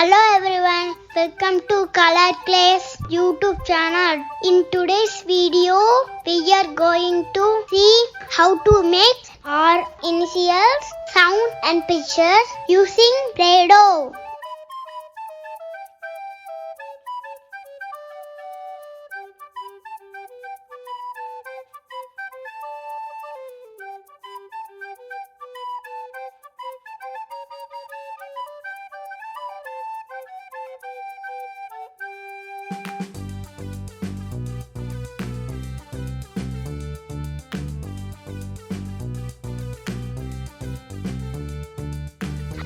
Hello everyone, welcome to Color Clays YouTube channel. In today's video, we are going to see how to make our initials, sound and pictures using Play-Doh.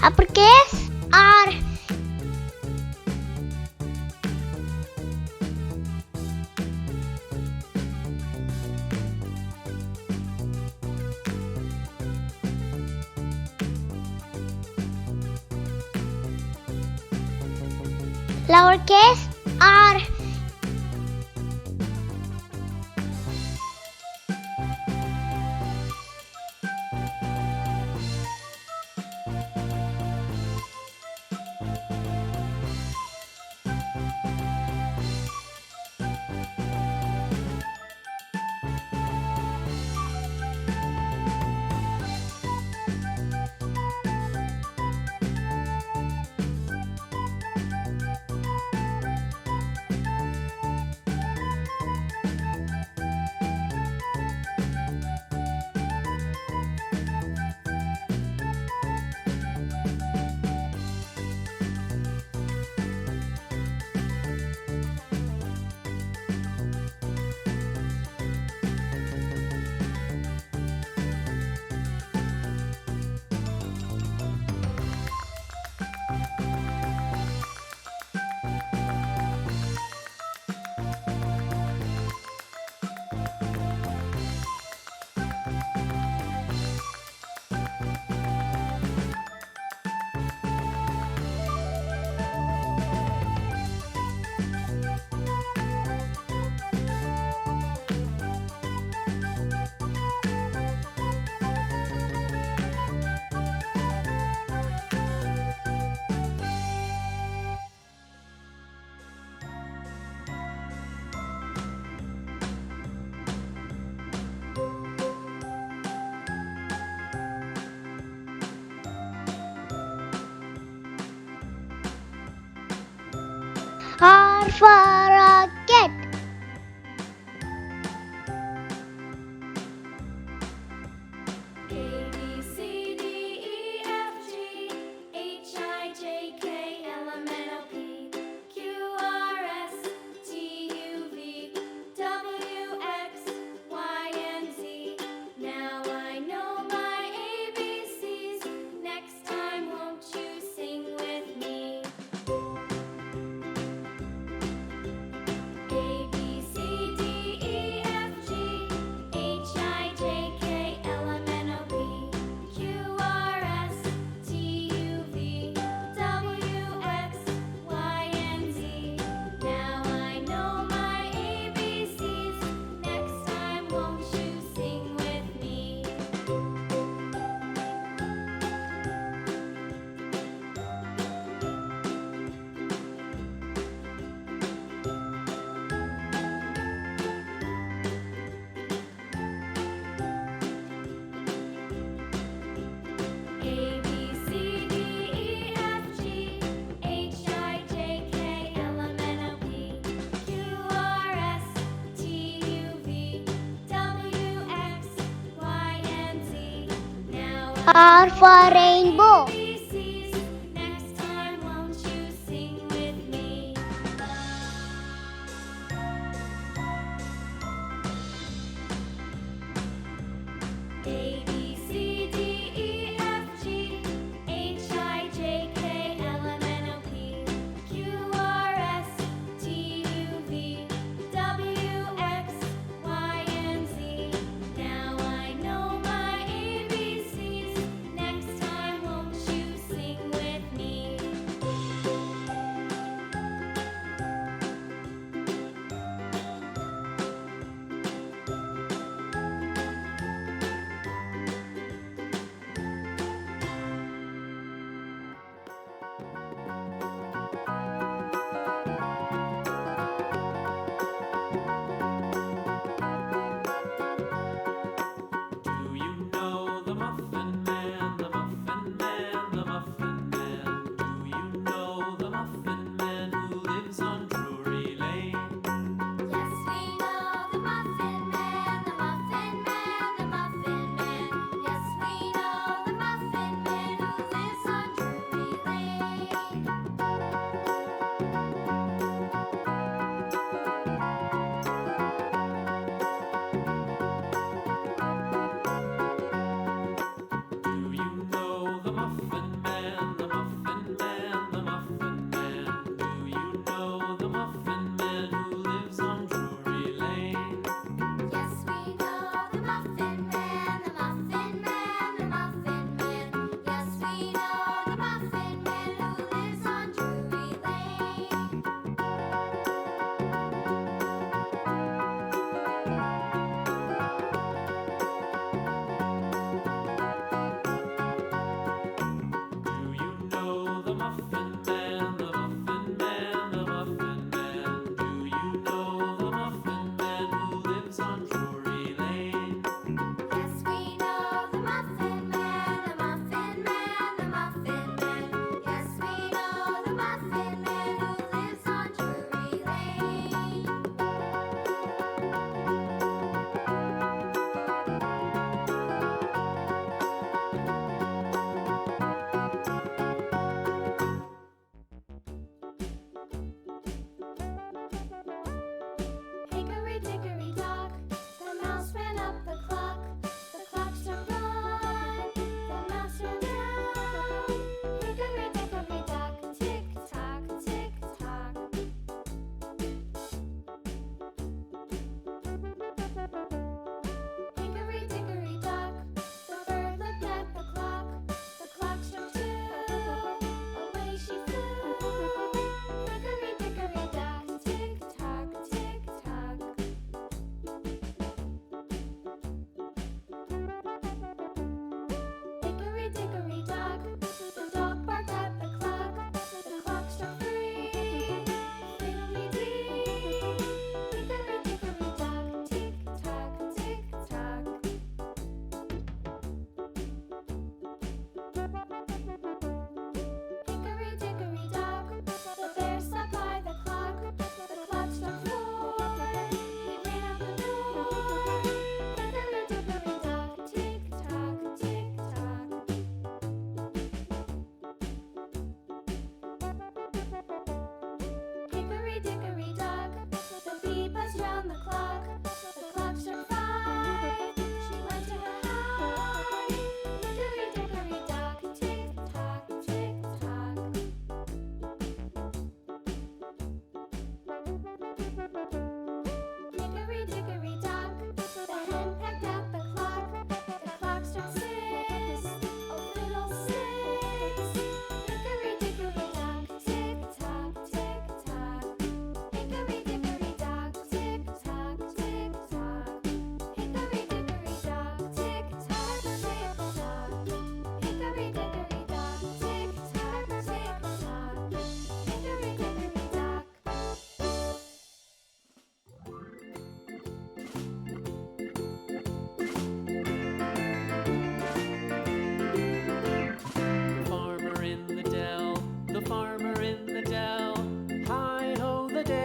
Uppercase R. Lowercase R. R for rocket. A, B, C, D, E, F, G, H, I, J, K, L, M, N, O, P, Q, R, S, T, U, V, W, X, Y, and Z. Now I know my ABCs. Next time, won't you sing with me? A, B, C, D, E, F, G, H, I, J, K, L, M, N, O, P, Q, R, S, T, U, V, W, X, Y, and Z. Now I know my ABCs. Next time, won't you sing with me? A, B, C, D, E, F, G, H, I, J, K, L, M, N, O, P, Q, R, S, T, U, V, W, X, Y, and Z. Now I R for rainbow. ABCs. Next time, won't you sing with me? A, B, C, D, E, F, G, H, I, J, K, L, M, N, O, P, Q, R, S, T, U, V, W, X, Y, and Z. Now I know my ABCs. Next time, won't you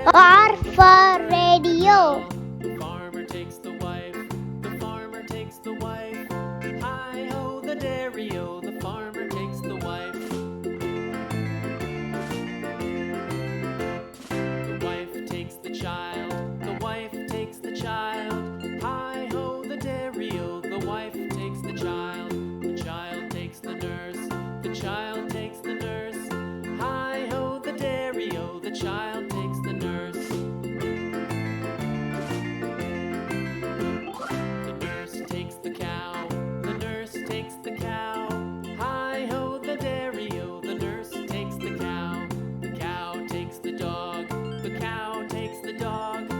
R for radio. The farmer takes the wife. The farmer takes the wife. Hi ho the dairy-o. The farmer takes the wife. The wife takes the child. The wife takes the child. Hi ho the dairy-o. The wife takes the child. The child takes the nurse. The child takes the nurse. Hi ho the dairy-o. The child takes the nurse. The nurse takes the cow. The nurse takes the cow. Hi ho the dairy-o. The nurse takes the cow. The cow takes the dog. The cow takes the dog.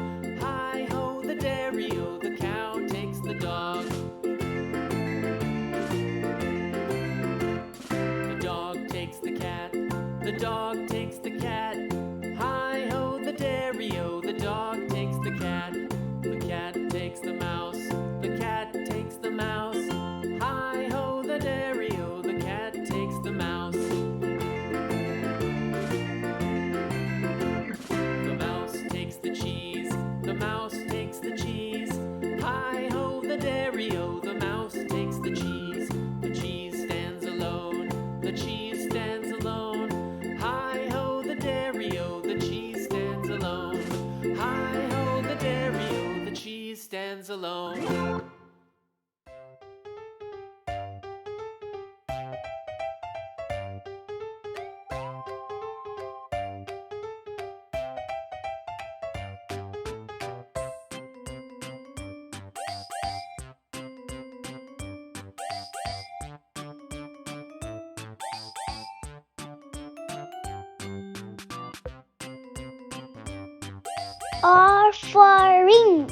Hi ho the dairy-o. The cow takes the dog. The dog takes the cat. The dog takes the cat. Hi ho the dairy-o. The dog takes the cat. The cat takes the mouse. The cat takes the mouse. Hi ho the dairy-o. The cat takes the mouse. The mouse takes the cheese. The mouse takes the cheese. Hi ho the dairy-o. The mouse takes the cheese. The cheese stands alone. The cheese stands alone. Hi ho the dairy-o. The cheese stands alone. Hi ho the dairy-o. The cheese stands alone. R for ring.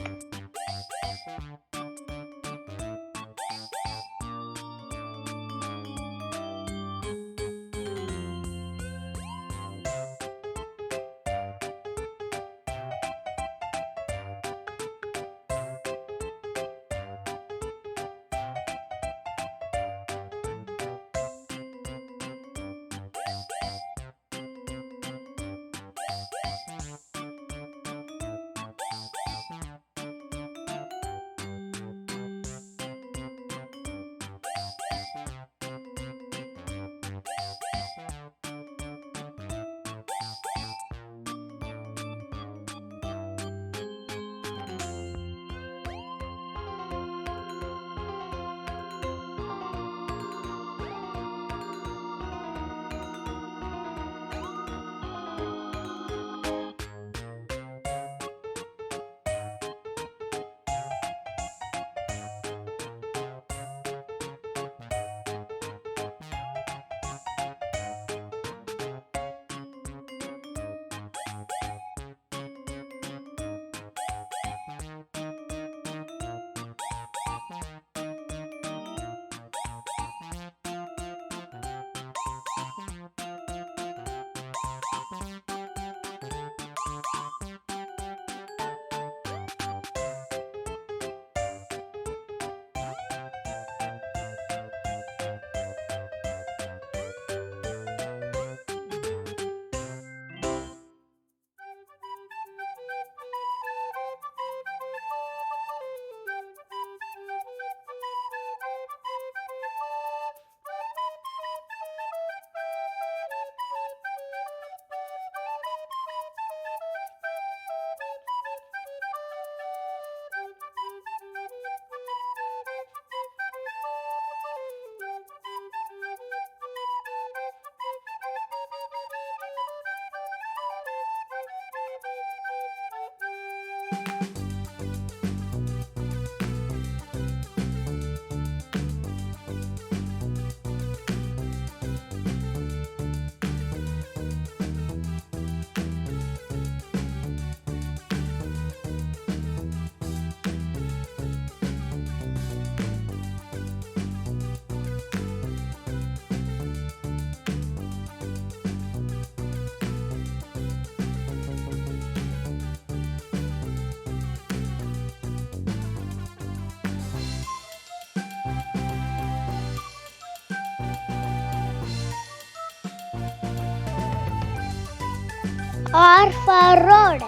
R for road.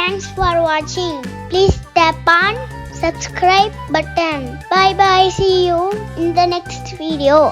Thanks for watching. Please tap on subscribe button. Bye bye. See you in the next video.